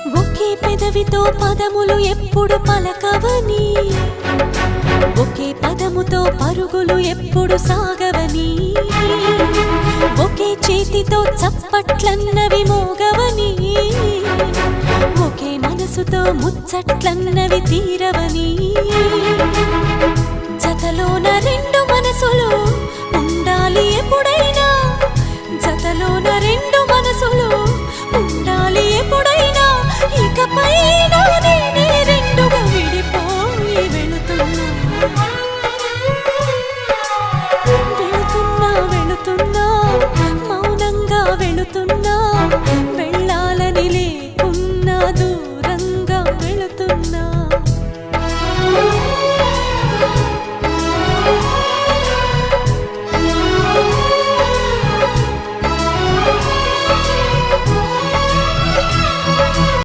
ఒకే పెదవితో పదములు ఎప్పుడు పలకవని, ఒకే పదముతో పరుగులు ఎప్పుడు సాగవని, ఒకే చేతితో చప్పట్లన్నవి మోగవని, ఒకే మనసుతో ముచ్చట్లన్నవి తీరవని, జతలోన రెండు మనసులు ఉండాలి ఎప్పుడైనా, జతలోన రెండు మనసులు ఉండాలి ఎప్పుడైనా, ఇకపైన నేనే రెండుగా విడిపోయి వెళుతున్నా, వెళుతున్నా వెళుతున్నా మౌనంగా వెళుతున్నా, వెళ్ళాలని లేకున్నదు.